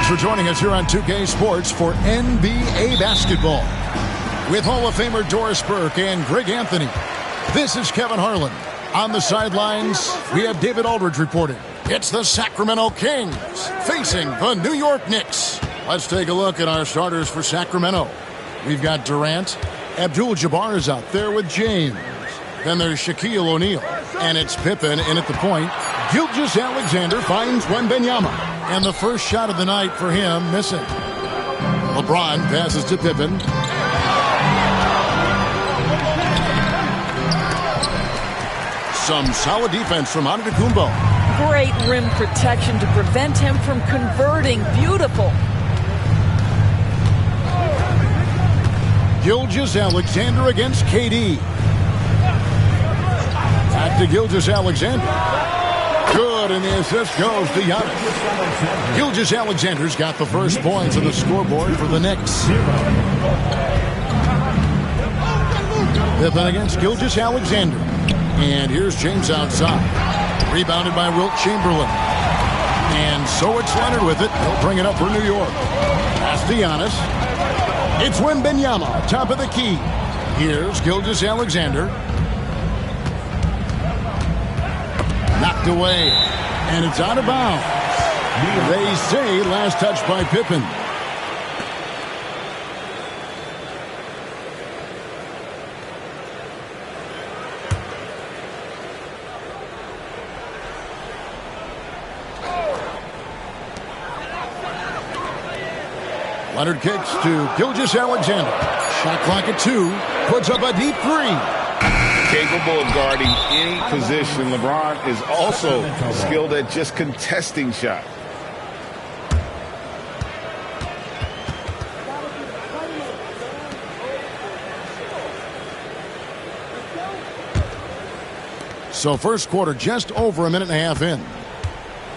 for joining us here on 2K Sports for NBA basketball. With Hall of Famer Doris Burke and Greg Anthony, this is Kevin Harlan. On the sidelines, we have David Aldridge reporting. It's the Sacramento Kings facing the New York Knicks. Let's take a look at our starters for Sacramento. We've got Durant. Abdul-Jabbar is out there with James. Then there's Shaquille O'Neal. And it's Pippen in at the point. Gilgeous-Alexander finds Wembanyama. And the first shot of the night for him missing. LeBron passes to Pippen. Some solid defense from Antetokounmpo. Great rim protection to prevent him from converting. Beautiful. Gilgeous-Alexander against KD. Back to Gilgeous-Alexander. Good, and the assist goes to Giannis. Gilgeous-Alexander's got the first points on the scoreboard for the Knicks. Pippen against Gilgeous-Alexander. And here's James outside. Rebounded by Wilt Chamberlain. And so it's Leonard with it. He'll bring it up for New York. Pass to Giannis. It's Wembanyama, top of the key. Here's Gilgeous-Alexander. Knocked away. And it's out of bounds. They say last touch by Pippen. Leonard kicks to Gilgeous-Alexander. Shot clock at 2. Puts up a deep 3. Capable of guarding any position. LeBron is also skilled at just contesting shots. So first quarter just over a minute and a half in.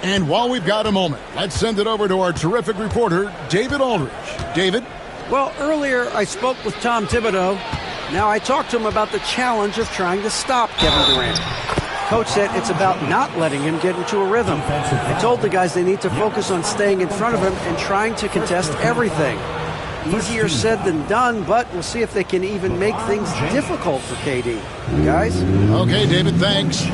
And while we've got a moment, let's send it over to our terrific reporter, David Aldridge. David? Well, earlier I spoke with Tom Thibodeau. Now I talked to him about the challenge of trying to stop Kevin Durant. Coach said it's about not letting him get into a rhythm. I told the guys they need to focus on staying in front of him and trying to contest everything. Easier said than done, but we'll see if they can even make things difficult for KD. Guys? Okay, David, thanks.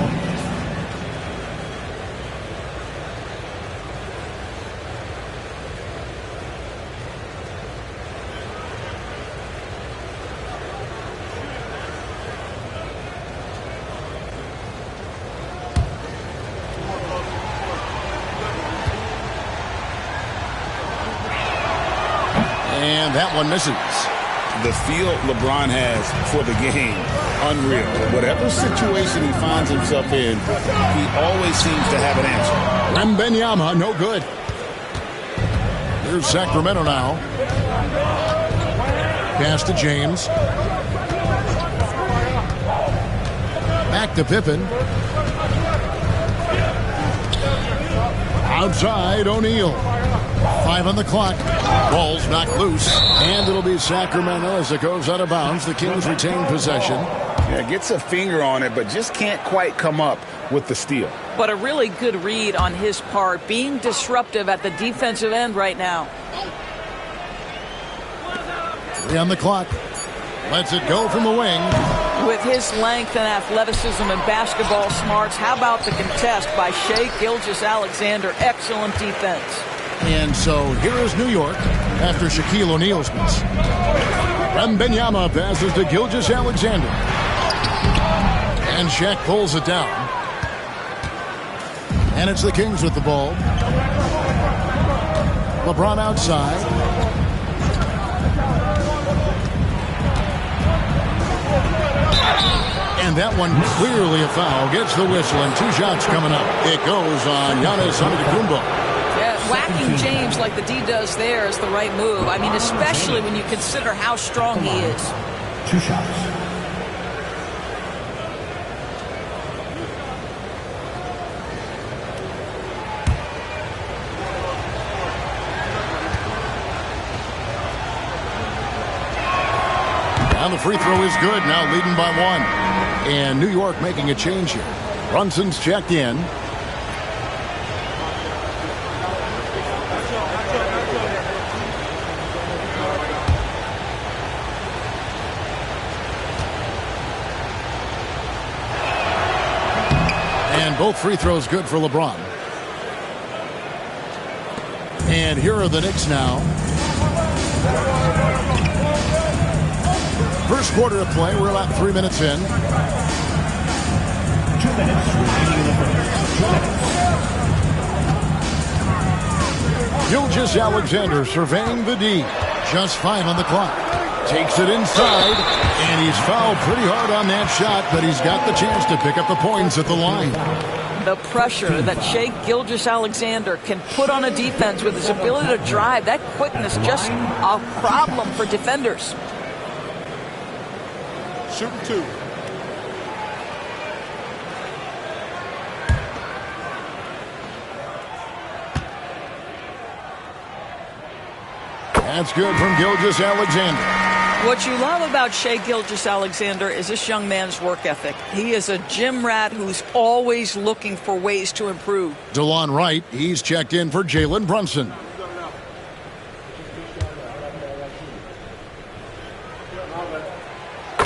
And that one misses. The feel LeBron has for the game, unreal. Whatever situation he finds himself in, he always seems to have an answer. Wembanyama, no good. Here's Sacramento now. Pass to James. Back to Pippen. Outside, O'Neal. 5 on the clock. Ball's knocked loose. And it'll be Sacramento as it goes out of bounds. The Kings retain possession. Yeah, gets a finger on it, but just can't quite come up with the steal. But a really good read on his part, being disruptive at the defensive end right now. 3 on the clock. Lets it go from the wing. With his length and athleticism and basketball smarts, how about the contest by Shai Gilgeous-Alexander? Excellent defense. And so here is New York after Shaquille O'Neal's miss. Wembanyama passes to Gilgeous-Alexander. And Shaq pulls it down. And it's the Kings with the ball. LeBron outside. And that one clearly a foul. Gets the whistle and 2 shots coming up. It goes on Giannis Antetokounmpo. Yeah, whacking James like the D does there is the right move. I mean, especially when you consider how strong he is. 2 shots. And the free throw is good. Now leading by 1. And New York making a change here. Brunson's checked in. And both free throws good for LeBron. And here are the Knicks now. First quarter of play. We're about 3 minutes in. 2 minutes remaining in the first. 2 minutes. Gilgeous-Alexander surveying the D. Just 5 on the clock. Takes it inside, and he's fouled pretty hard on that shot, but he's got the chance to pick up the points at the line. The pressure that Shai Gilgeous-Alexander can put on a defense with his ability to drive, that quickness, just a problem for defenders. Shooting 2. That's good from Gilgeous-Alexander. What you love about Shai Gilgeous-Alexander is this young man's work ethic. He is a gym rat who's always looking for ways to improve. DeLon Wright, he's checked in for Jalen Brunson.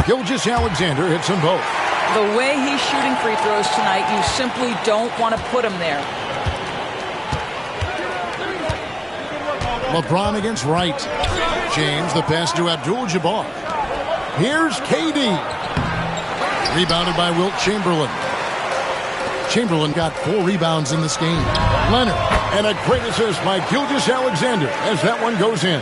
Gilgeous-Alexander hits them both. The way he's shooting free throws tonight, you simply don't want to put him there. LeBron against Wright. James, the pass to Abdul-Jabbar. Here's KD. Rebounded by Wilt Chamberlain. Chamberlain got 4 rebounds in this game. Leonard, and a great assist by Gilgeous-Alexander as that one goes in.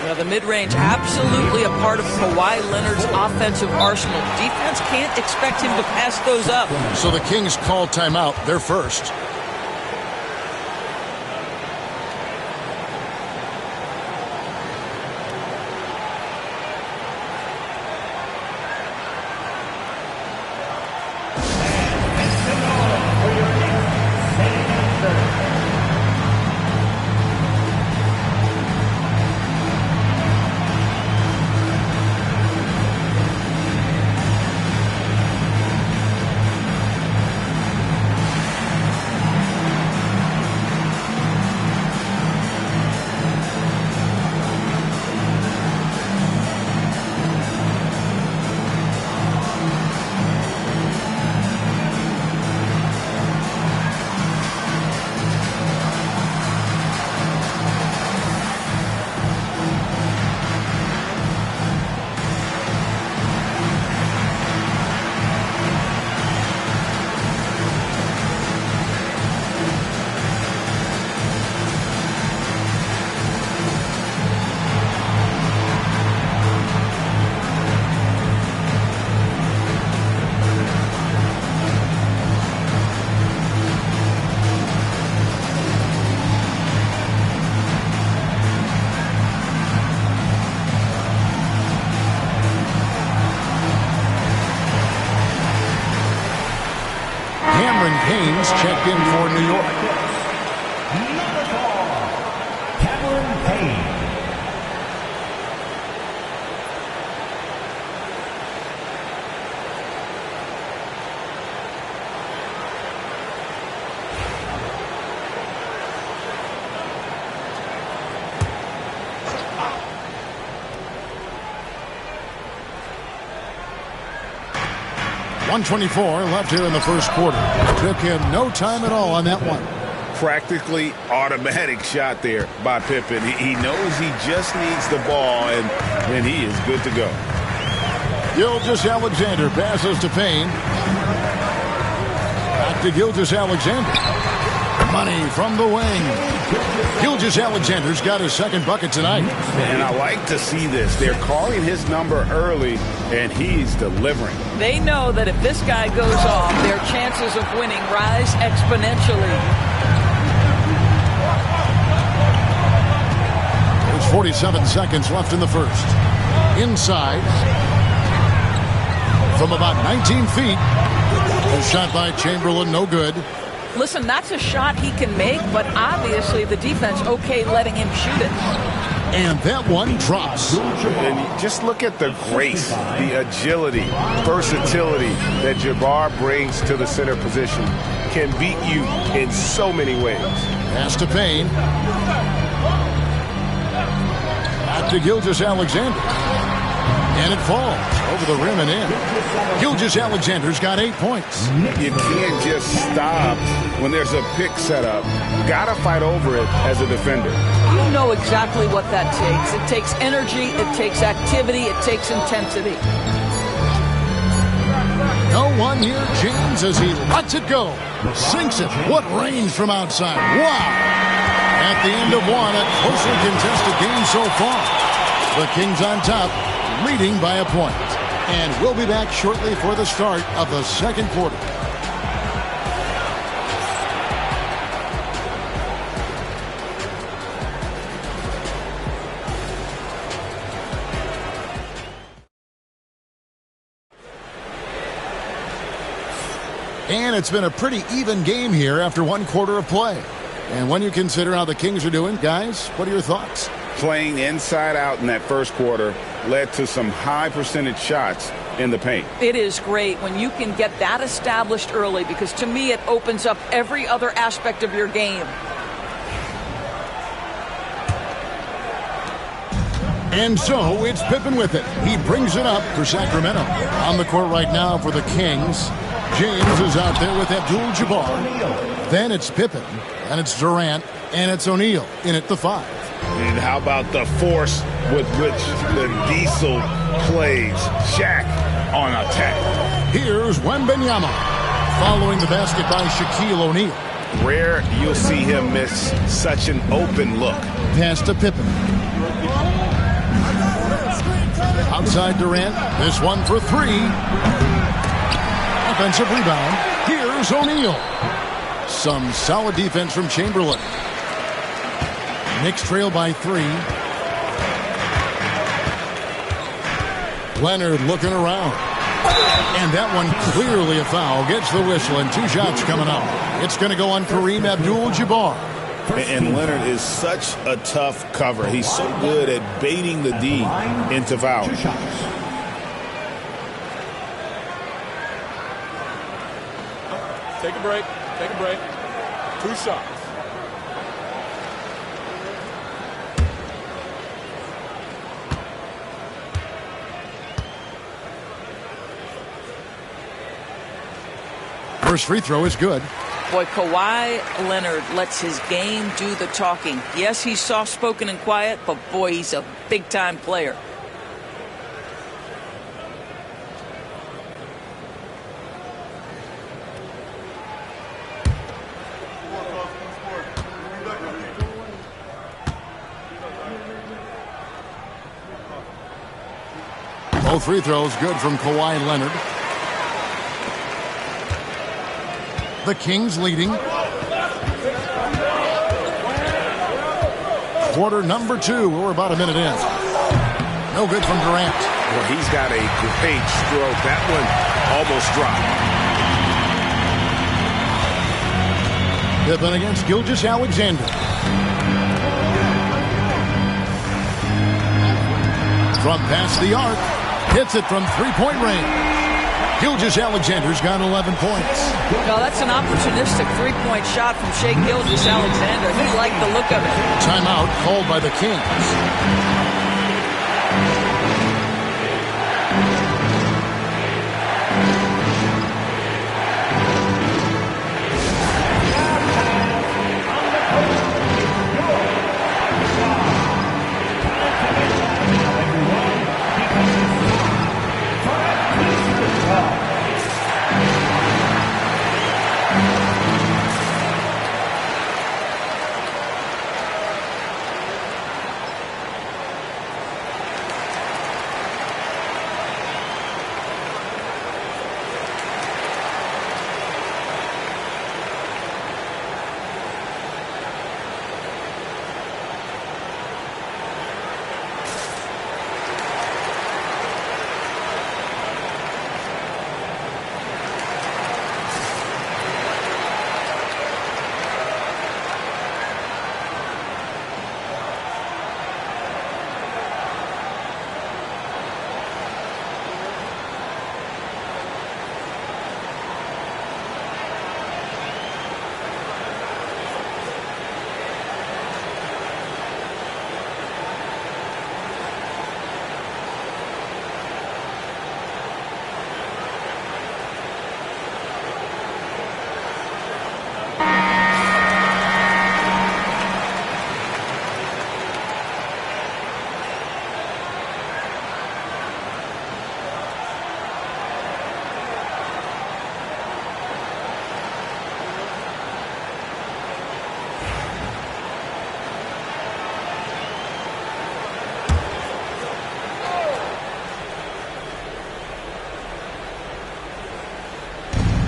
Now the mid-range, absolutely a part of Kawhi Leonard's offensive arsenal. Defense can't expect him to pass those up. So the Kings call timeout. They're first. Haynes checked in for New York. Number 4, Cameron Payne. .124 left here in the first quarter. Took him no time at all on that one. Practically automatic shot there by Pippen. He knows he just needs the ball, and he is good to go. Gilgeous-Alexander passes to Payne. Back to Gilgeous-Alexander. Money from the wing. Gilgeous-Alexander's got his second bucket tonight. And I like to see this. They're calling his number early, and he's delivering. They know that if this guy goes off, their chances of winning rise exponentially. There's 47 seconds left in the first. Inside. From about 19 feet. A shot by Chamberlain, no good. Listen, that's a shot he can make, but obviously the defense okay letting him shoot it. And that one drops. And just look at the grace, the agility, versatility that Jabbar brings to the center position. Can beat you in so many ways. Pass to Payne. Back to Gilgeous-Alexander. And it falls over the rim and in. Gilgeous-Alexander's got 8 points. You can't just stop when there's a pick set up. Gotta fight over it as a defender. You know exactly what that takes. It takes energy, it takes activity, it takes intensity. No one near James as he lets it go. Sinks it. What range from outside. Wow. At the end of one, a closely contested game so far. The Kings on top, leading by a point. And we'll be back shortly for the start of the second quarter. And it's been a pretty even game here after one quarter of play. And when you consider how the Kings are doing, guys, what are your thoughts? Playing inside out in that first quarter led to some high percentage shots in the paint. It is great when you can get that established early, because to me it opens up every other aspect of your game. And so it's Pippen with it. He brings it up for Sacramento. On the court right now for the Kings, James is out there with Abdul-Jabbar. Then it's Pippen, and it's Durant, and it's O'Neal in at the 5. And how about the force with which the Diesel plays Shaq on attack? Here's Wembanyama following the basket by Shaquille O'Neal. Rare you'll see him miss such an open look. Pass to Pippen. Outside Durant, this one for 3. Offensive rebound. Here's O'Neal. Some solid defense from Chamberlain. Knicks trail by 3. Leonard looking around. And that one clearly a foul. Gets the whistle and 2 shots coming up. It's going to go on Kareem Abdul-Jabbar. And Leonard is such a tough cover. He's so good at baiting the D into foul. 2 shots. Take a break. Take a break. 2 shots. First free throw is good. Boy, Kawhi Leonard lets his game do the talking. Yes, he's soft-spoken and quiet, but boy, he's a big-time player. Both free throws good from Kawhi Leonard. The Kings leading. Quarter number 2. We're about a minute in. No good from Durant. Well, he's got a great stroke. That one almost dropped. Pippen against Gilgeous-Alexander. From past the arc. Hits it from 3-point range. Gilgeous-Alexander's got 11 points. No, that's an opportunistic 3-point shot from Shai Gilgeous-Alexander. He liked the look of it. Timeout called by the Kings.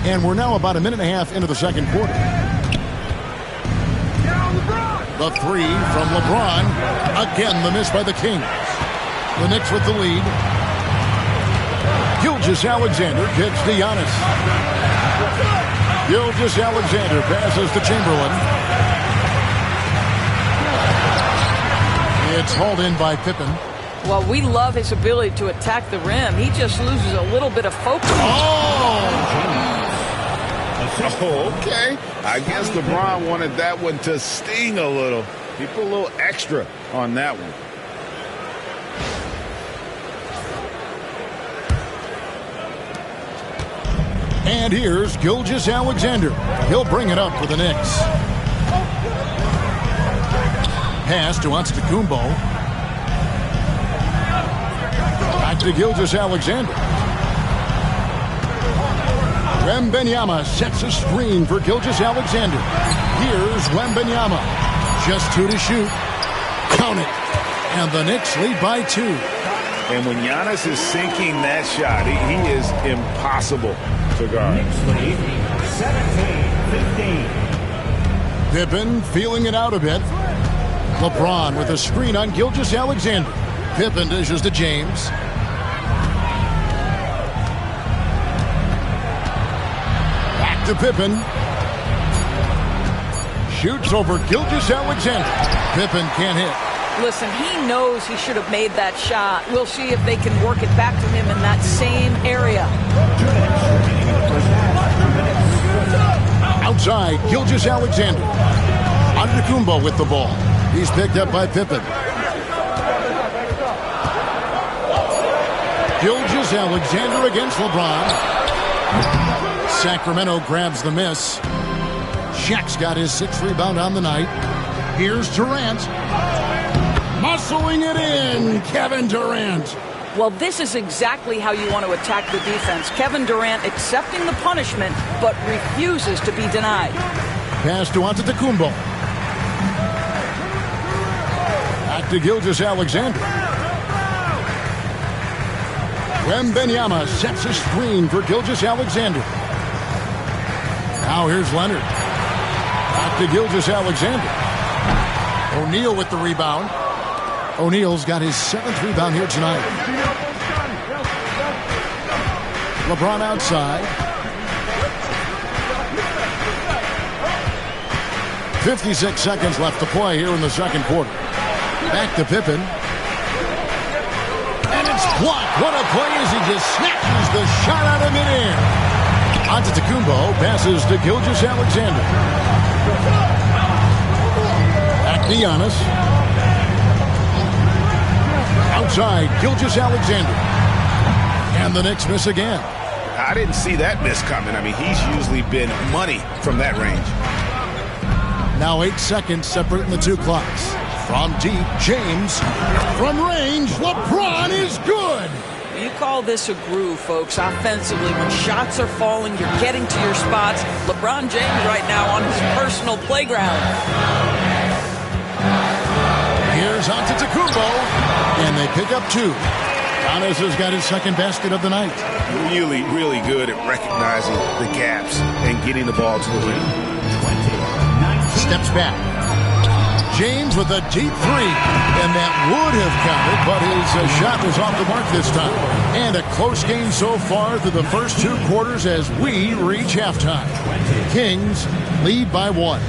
And we're now about a minute and a half into the second quarter. The three from LeBron. Again, the miss by the Kings. The Knicks with the lead. Gilgeous-Alexander kicks to Giannis. Gilgeous-Alexander passes to Chamberlain. It's hauled in by Pippen. Well, we love his ability to attack the rim. He just loses a little bit of focus. Oh, okay. I guess LeBron wanted that one to sting a little. He put a little extra on that one. And here's Gilgeous-Alexander. He'll bring it up for the Knicks. Pass to Antetokounmpo. Back to Gilgeous-Alexander. Wembanyama sets a screen for Gilgeous-Alexander. Here's Wembanyama. Just 2 to shoot. Count it. And the Knicks lead by 2. And when Giannis is sinking that shot, he is impossible to guard. Knicks lead 17-15. Pippen feeling it out a bit. LeBron with a screen on Gilgeous-Alexander. Pippen dishes to James. Back to Pippen. Shoots over Gilgeous-Alexander. Pippen can't hit. Listen, he knows he should have made that shot. We'll see if they can work it back to him in that same area. Outside, Gilgeous-Alexander. Antetokounmpo with the ball. He's picked up by Pippen. Gilgeous-Alexander against LeBron. Sacramento grabs the miss. Shaq's got his 6th rebound on the night. Here's Durant. Muscling it in, Kevin Durant. Well, this is exactly how you want to attack the defense. Kevin Durant accepting the punishment, but refuses to be denied. Pass to Antetokounmpo. Back to Gilgeous-Alexander. Wembanyama sets a screen for Gilgeous-Alexander. Now here's Leonard. Back to Gilgeous-Alexander. O'Neal with the rebound. O'Neal's got his 7th rebound here tonight. LeBron outside. 56 seconds left to play here in the second quarter. Back to Pippen. And it's blocked. What a play as he just snatches the shot out of midair. Antetokounmpo passes to Gilgeous-Alexander. Back to Giannis. Outside, Gilgeous-Alexander. And the Knicks miss again. I didn't see that miss coming. I mean, he's usually been money from that range. Now 8 seconds separating the two clocks. From deep, James. From range, LeBron is good. You call this a groove, folks. Offensively, when shots are falling, you're getting to your spots. LeBron James right now on his personal playground. Here's Antetokounmpo, and they pick up 2. Giannis has got his 2nd basket of the night. Really, really good at recognizing the gaps and getting the ball to the rim. Steps back. James with a deep 3, and that would have counted, but his shot was off the mark this time. And a close game so far through the first 2 quarters as we reach halftime. Kings lead by 1.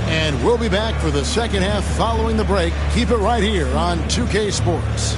And we'll be back for the second half following the break. Keep it right here on 2K Sports.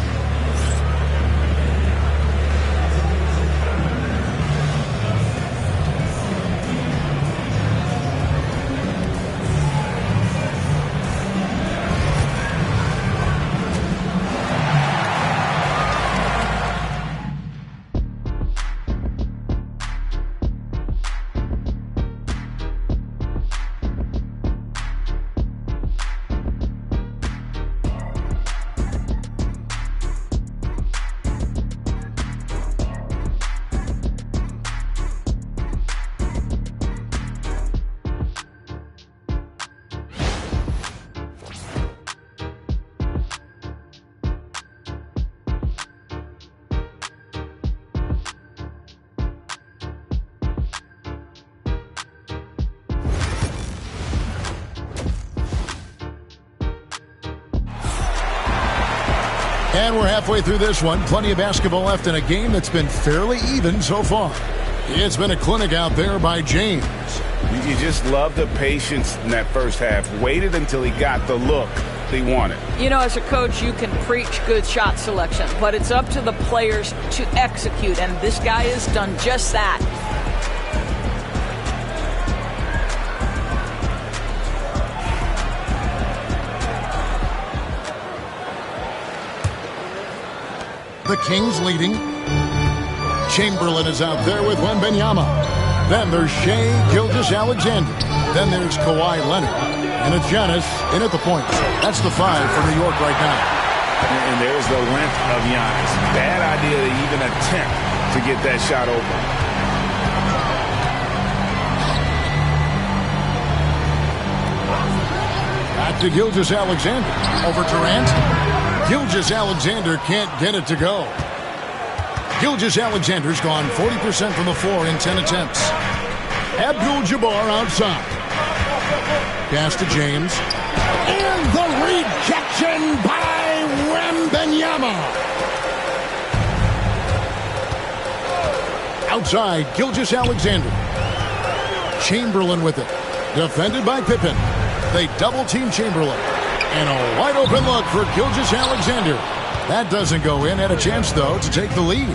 And we're halfway through this one. Plenty of basketball left in a game that's been fairly even so far. It's been a clinic out there by James. You just love the patience in that first half. Waited until he got the look he wanted. You know, as a coach, you can preach good shot selection, but it's up to the players to execute, and this guy has done just that. The Kings leading. Chamberlain is out there with Wembanyama. Then there's Shai Gilgeous-Alexander. Then there's Kawhi Leonard. And it's Giannis in at the point. That's the 5 for New York right now. And there's the length of Giannis. Bad idea to even attempt to get that shot over. Back to Gilgeous-Alexander. Over Durant. Gilgeous-Alexander can't get it to go. Gilgeous-Alexander's gone 40% from the floor in 10 attempts. Abdul-Jabbar outside. Pass to James. And the rejection by Wembanyama. Outside, Gilgeous-Alexander. Chamberlain with it. Defended by Pippen. They double-team Chamberlain. And a wide-open look for Gilgeous-Alexander. That doesn't go in. Had a chance, though, to take the lead.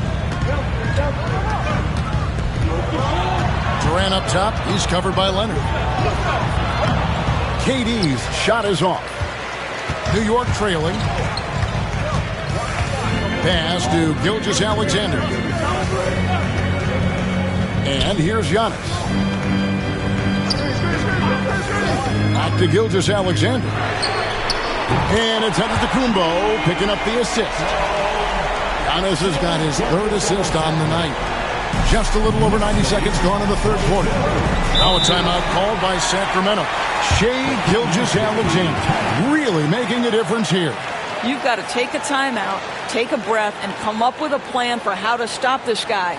Durant up top. He's covered by Leonard. KD's shot is off. New York trailing. Pass to Gilgeous-Alexander. And here's Giannis. Back to Gilgeous-Alexander. And it's Antetokounmpo picking up the assist. Giannis has got his 3rd assist on the night. Just a little over 90 seconds gone in the 3rd quarter. Now a timeout called by Sacramento. Shai Gilgeous-Alexander really making a difference here. You've got to take a timeout, take a breath, and come up with a plan for how to stop this guy.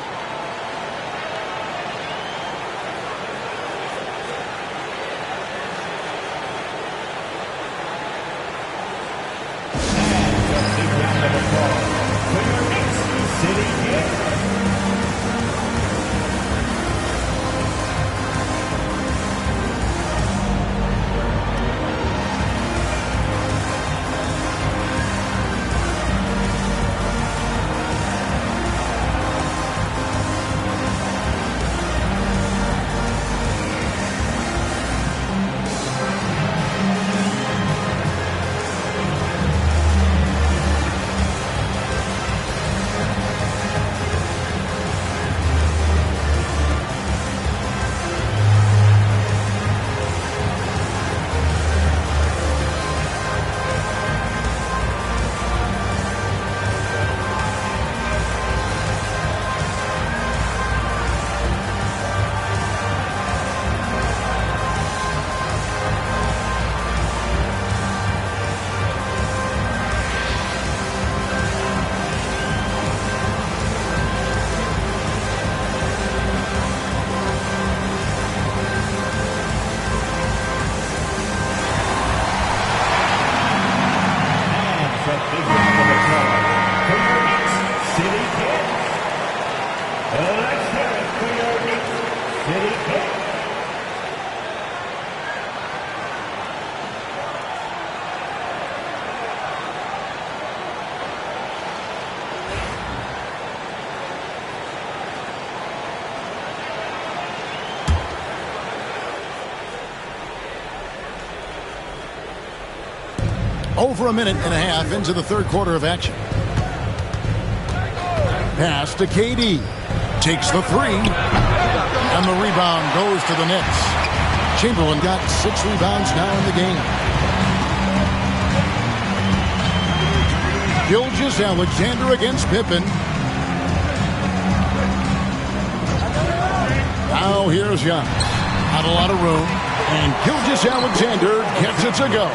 Over a minute and a half into the 3rd quarter of action. Pass to KD. Takes the 3. And the rebound goes to the Knicks. Chamberlain got 6 rebounds now in the game. Gilgeous-Alexander against Pippen. Now here's Giannis. Not a lot of room. And Gilgeous-Alexander gets it to go.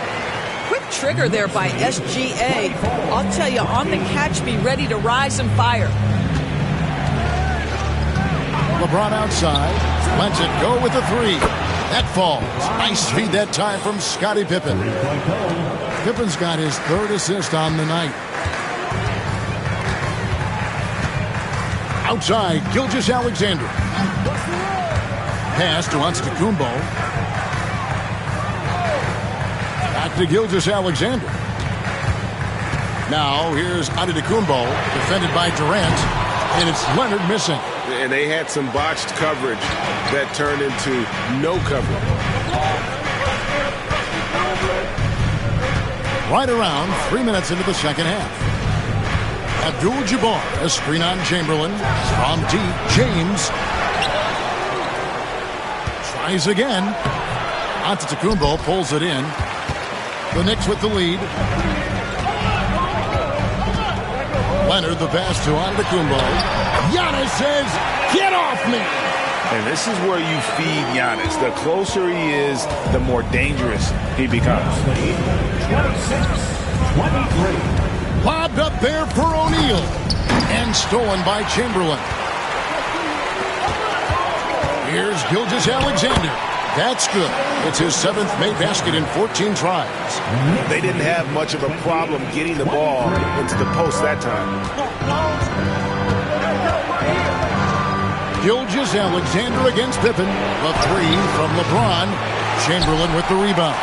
Quick trigger there by SGA. I'll tell you, on the catch, be ready to rise and fire. LeBron outside. Lets it go with the 3. That falls. Nice feed that time from Scottie Pippen. Pippen's got his 3rd assist on the night. Outside, Gilgeous-Alexander. Pass to Antetokounmpo. Back to Gilgeous-Alexander. Now here's Antetokounmpo, defended by Durant, and it's Leonard missing. And they had some botched coverage that turned into no coverage. Right around 3 minutes into the second half. Abdul-Jabbar, a screen on Chamberlain. From deep, James. Tries again. Antetokounmpo pulls it in. The Knicks with the lead. Leonard the pass to Antetokounmpo. Giannis says, "Get off me!" And this is where you feed Giannis. The closer he is, the more dangerous he becomes. 26-23. Lobbed up there for O'Neal. And stolen by Chamberlain. Here's Gilgeous-Alexander. That's good. It's his 7th made basket in 14 tries. They didn't have much of a problem getting the ball into the post that time. Gilgeous-Alexander against Pippen. The 3 from LeBron. Chamberlain with the rebound.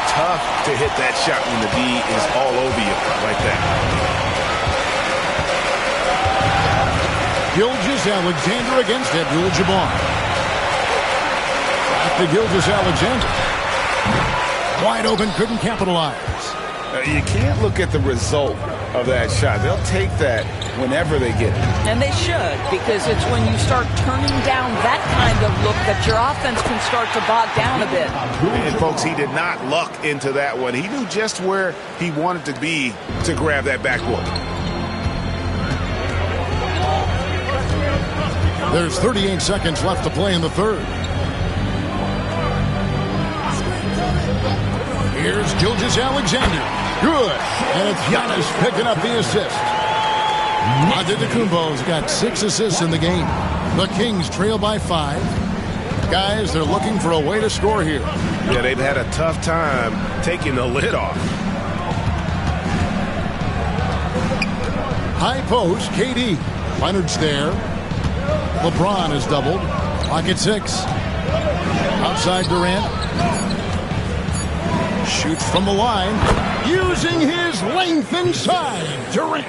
Tough to hit that shot when the D is all over you like that. Gilgeous-Alexander against Abdul-Jabbar. Back to Gilgeous-Alexander. Wide open, couldn't capitalize. You can't look at the result of that shot. They'll take that whenever they get it. And they should, because it's when you start turning down that kind of look that your offense can start to bog down a bit. And folks, he did not luck into that one. He knew just where he wanted to be to grab that backboard. There's 38 seconds left to play in the third. Here's Gilgeous-Alexander. Good. And it's Giannis picking up the assist. Antetokounmpo's got 6 assists in the game. The Kings trail by 5. Guys, they're looking for a way to score here. Yeah, they've had a tough time taking the lid off. High post, KD. Leonard's there. LeBron is doubled. Clock at 6. Outside Durant. Shoots from the line. Using his length inside. Durant.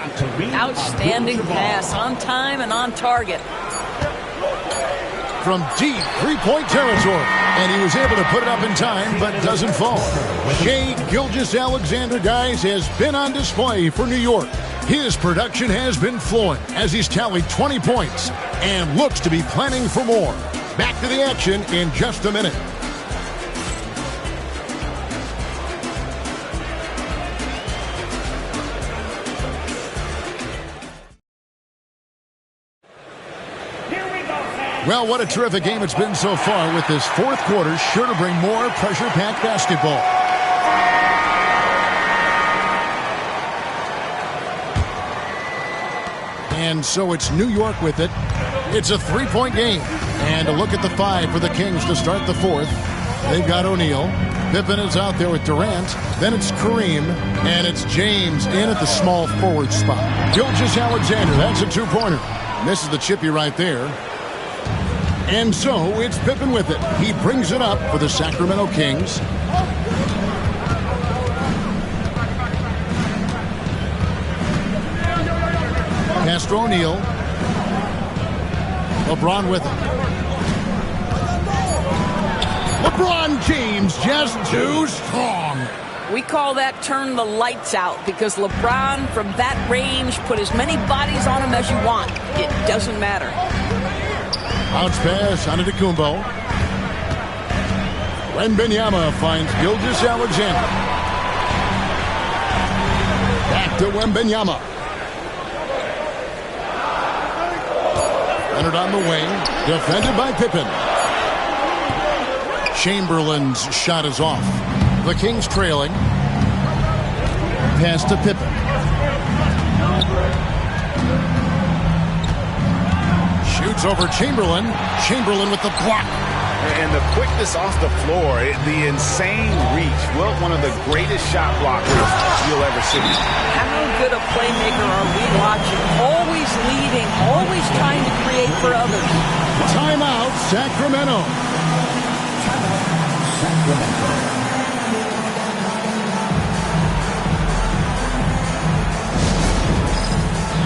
Outstanding pass, on time and on target. From deep three-point territory. And he was able to put it up in time, but doesn't fall. Shai Gilgeous-Alexander, guys, has been on display for New York. His production has been flowing as he's tallied 20 points and looks to be planning for more. Back to the action in just a minute. Well, what a terrific game it's been so far, with this fourth quarter sure to bring more pressure-packed basketball. And so it's New York with it. It's a 3-point game. And a look at the 5 for the Kings to start the fourth. They've got O'Neal. Pippen is out there with Durant. Then it's Kareem. And it's James in at the small forward spot. Gilgeous-Alexander, that's a 2-pointer. Misses the chippy right there. And so it's Pippen with it. He brings it up for the Sacramento Kings. Pass to O'Neal. LeBron with it. LeBron James just too strong. We call that turn the lights out, because LeBron from that range, put as many bodies on him as you want. It doesn't matter. Bounce pass, Antetokounmpo. Wembanyama finds Gilgeous-Alexander. Back to Wembanyama. Leonard on the wing, defended by Pippen. Chamberlain's shot is off. The Kings trailing. Pass to Pippen. Shoots over Chamberlain. Chamberlain with the block. And the quickness off the floor, the insane reach. Well, one of the greatest shot blockers you'll ever see. How good a playmaker are we watching? Always leading, always trying to create for others. Timeout, Sacramento.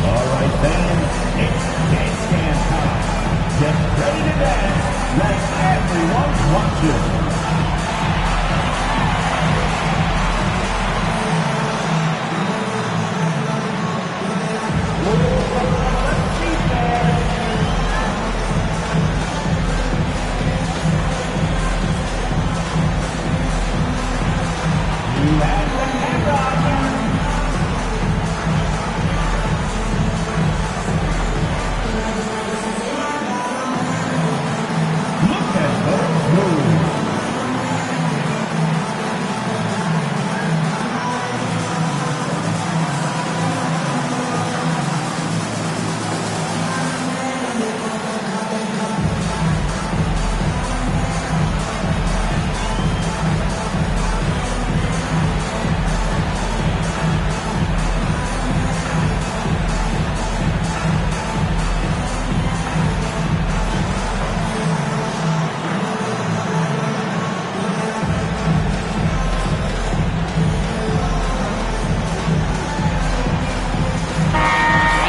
All right, fans, it's dance time. Get ready to dance like everyone's watching.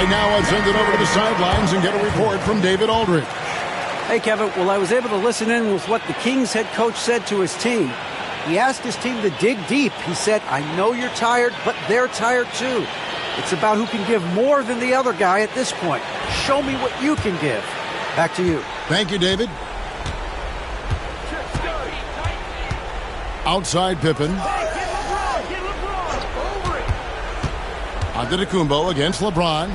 Now I'll send it over to the sidelines and get a report from David Aldridge. Hey, Kevin. Well, I was able to listen in with what the Kings head coach said to his team. He asked his team to dig deep. He said, I know you're tired, but they're tired too. It's about who can give more than the other guy at this point. Show me what you can give. Back to you. Thank you, David. Outside Pippen. Antetokounmpo against LeBron.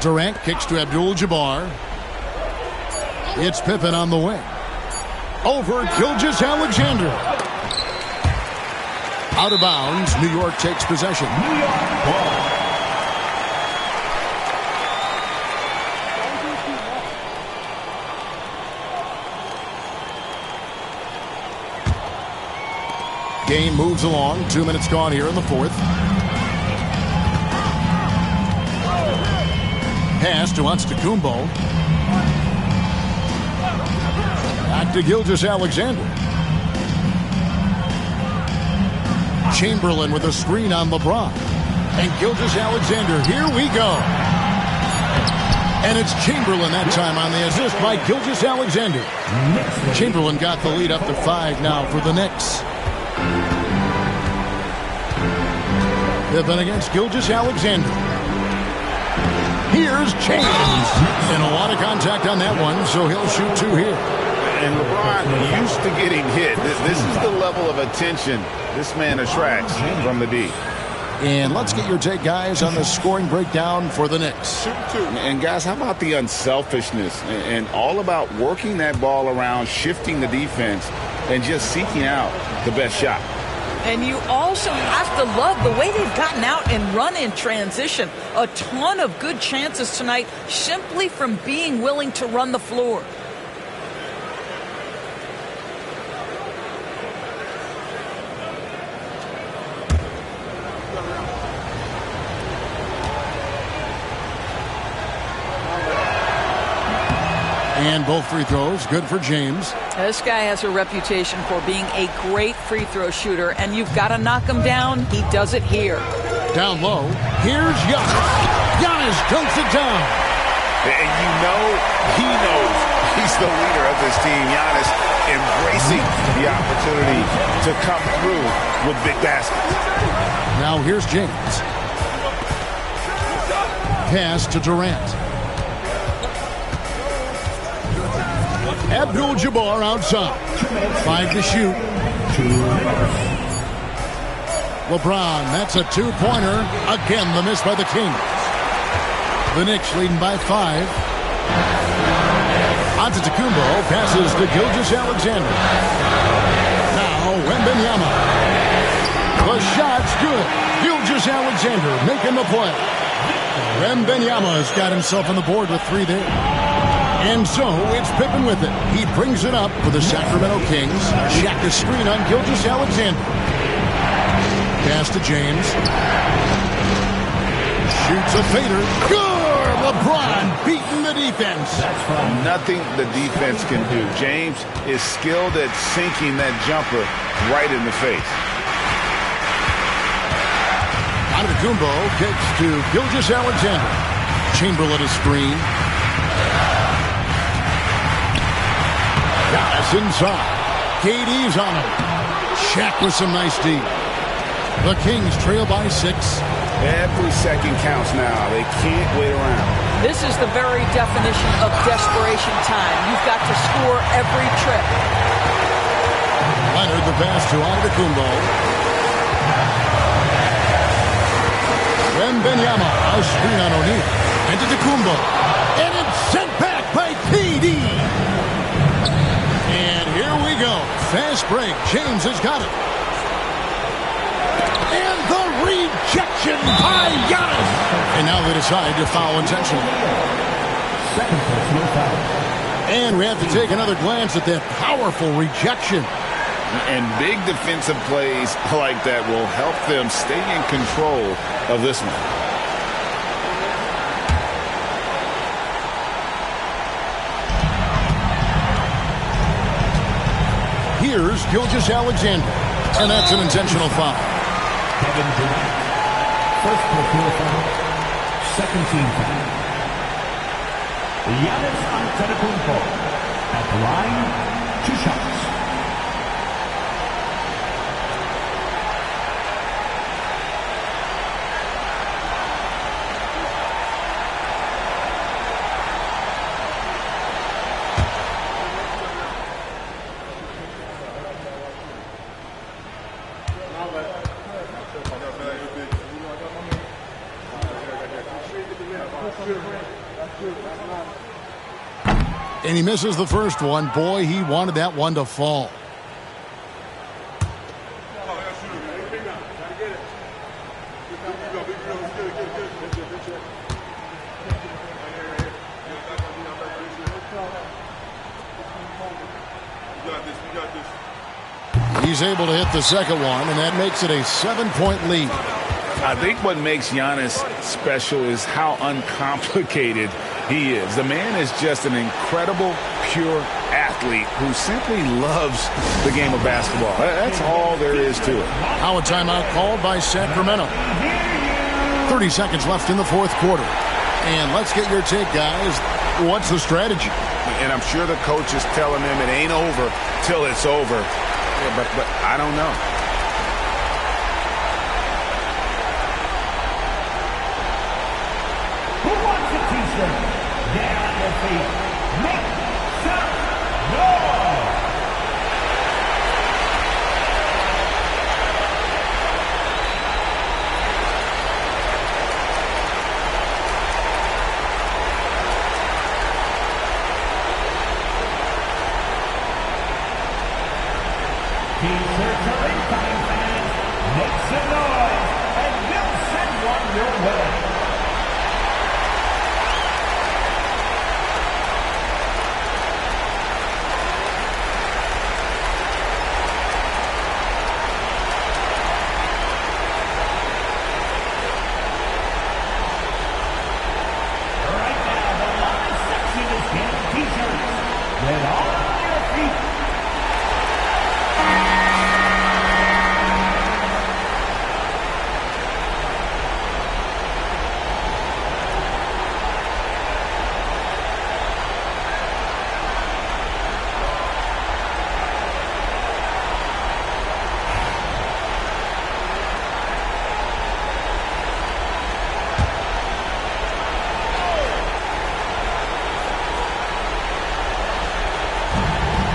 Durant kicks to Abdul-Jabbar. It's Pippen on the wing. Over Gilgeous-Alexander. Out of bounds. New York takes possession. New York ball. Game moves along. 2 minutes gone here in the fourth. Pass to Antetokounmpo. Back to Gilgeous-Alexander. Chamberlain with a screen on LeBron. And Gilgeous-Alexander, here we go. And it's Chamberlain that time on the assist by Gilgeous-Alexander. Chamberlain got the lead up to 5 now for the Knicks. Pippen against Gilgeous-Alexander. Here's James. And a lot of contact on that one, so he'll shoot 2 here. And LeBron used to getting hit. This is the level of attention this man attracts from the D. And let's get your take, guys, on the scoring breakdown for the Knicks. And, guys, how about the unselfishness and all about working that ball around, shifting the defense, and just seeking out the best shot. And you also have to love the way they've gotten out and run in transition. A ton of good chances tonight simply from being willing to run the floor. And both free throws, good for James. This guy has a reputation for being a great free throw shooter, and you've got to knock him down. He does it here. Down low, here's Giannis. Giannis dunks it down. And you know he knows he's the leader of this team. Giannis embracing the opportunity to come through with big baskets. Now here's James. Pass to Durant. Abdul-Jabbar outside. 5 to shoot. LeBron, that's a 2-pointer. Again, the miss by the Kings. The Knicks leading by 5. Antetokounmpo passes to Gilgeous-Alexander. Now Wembanyama. The shot's good. Gilgeous-Alexander making the play. Wembanyama's got himself on the board with 3 there. And so it's Pippen with it. He brings it up for the Sacramento Kings. Shaq a screen on Gilgeous-Alexander. Pass to James. Shoots a fader. Good! LeBron beating the defense. Nothing the defense can do. James is skilled at sinking that jumper right in the face. Antetokounmpo kicks to Gilgeous-Alexander. Chamberlain a screen. Giannis inside. KD's on him. Shaq with some nice D. The Kings trail by 6. Every second counts now. They can't wait around. This is the very definition of desperation time. You've got to score every trip. Leonard the pass to Antetokounmpo. Wembanyama a screen on O'Neal. Antetokounmpo. And it's sent back by KD. And here we go. Fast break. James has got it. And the rejection by Giannis. And now they decide to foul intentionally. Second personal foul. And we have to take another glance at that powerful rejection. And big defensive plays like that will help them stay in control of this one. Here's Gilgeous-Alexander. And that's an intentional foul. Kevin Durant. First personal foul. Second team foul. Giannis Antetokounmpo at the line. 2 shots. And he misses the first one. Boy, he wanted that one to fall. He's able to hit the second one, and that makes it a 7-point lead. I think what makes Giannis special is how uncomplicated he is. The man is just an incredible, pure athlete who simply loves the game of basketball. That's all there is to it. Now a timeout called by Sacramento. 30 seconds left in the fourth quarter. And let's get your take, guys. What's the strategy? And I'm sure the coach is telling them it ain't over till it's over. Yeah, but I don't know. Who wants a t-shirt? Get on your feet. Make some noise. T-shirts are incoming, fans. Make some noise, and we'll send one your way. Right now, the live section is getting t-shirts. Get on your feet.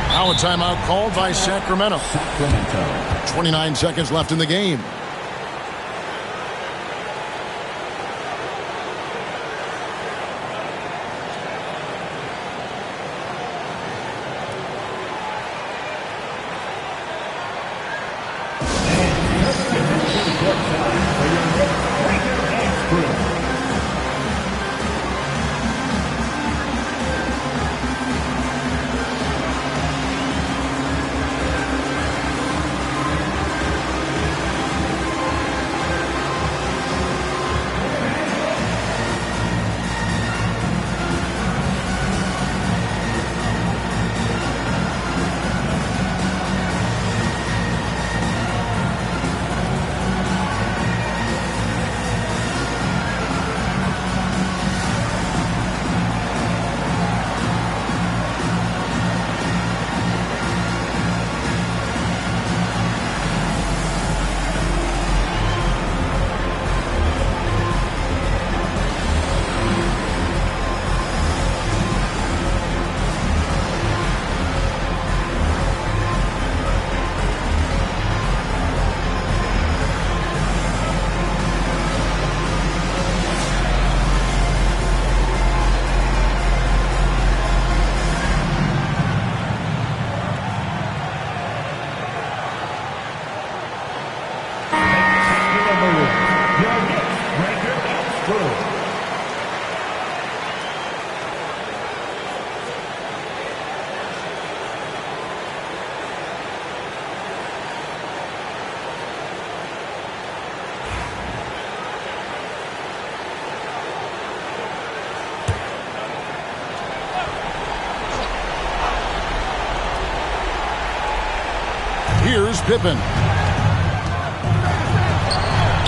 Now a timeout called by Sacramento. 29 seconds left in the game. is Pippen.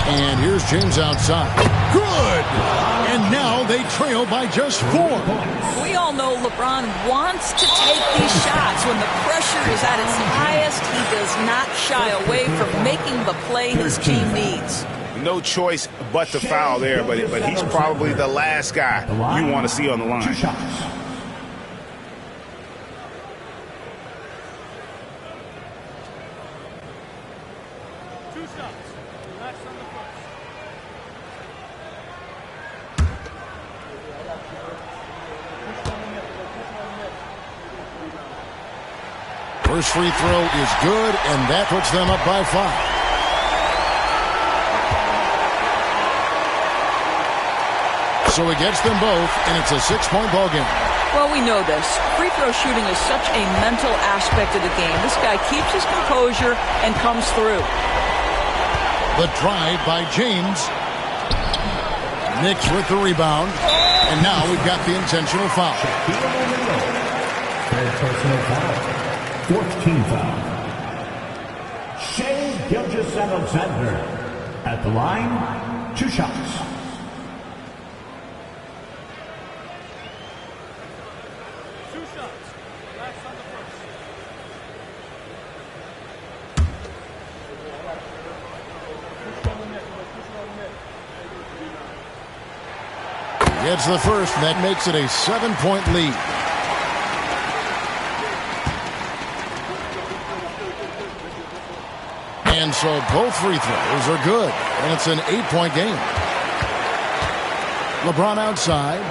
And here's James outside. Good! And now they trail by just 4. We all know LeBron wants to take these shots. When the pressure is at its highest, he does not shy away from making the play his team needs. No choice but to foul there, but he's probably the last guy you want to see on the line. 2 shots. First free throw is good, and that puts them up by 5. So it gets them both, and it's a 6-point ball game. Well, we know this. Free throw shooting is such a mental aspect of the game. This guy keeps his composure and comes through. The drive by James. Knicks with the rebound. And now we've got the intentional foul. Third personal foul. 14th foul. Shai Gilgeous-Alexander at the line, 2 shots. Gets the first, and that makes it a 7-point lead. And so both free throws are good, and it's an 8-point game. LeBron outside.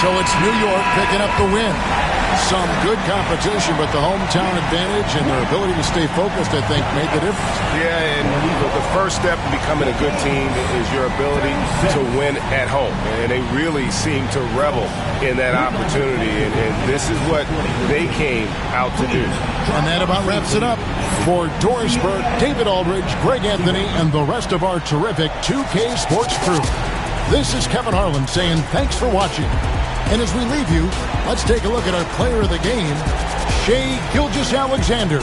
So it's New York picking up the win. Some good competition, but the hometown advantage and their ability to stay focused, I think, made the difference. Yeah, and the first step in becoming a good team is your ability to win at home. And they really seem to revel in that opportunity, and this is what they came out to do. And that about wraps it up. For Doris Burke, David Aldridge, Greg Anthony, and the rest of our terrific 2K Sports crew, this is Kevin Harlan saying thanks for watching. And as we leave you, let's take a look at our player of the game, Shai Gilgeous-Alexander.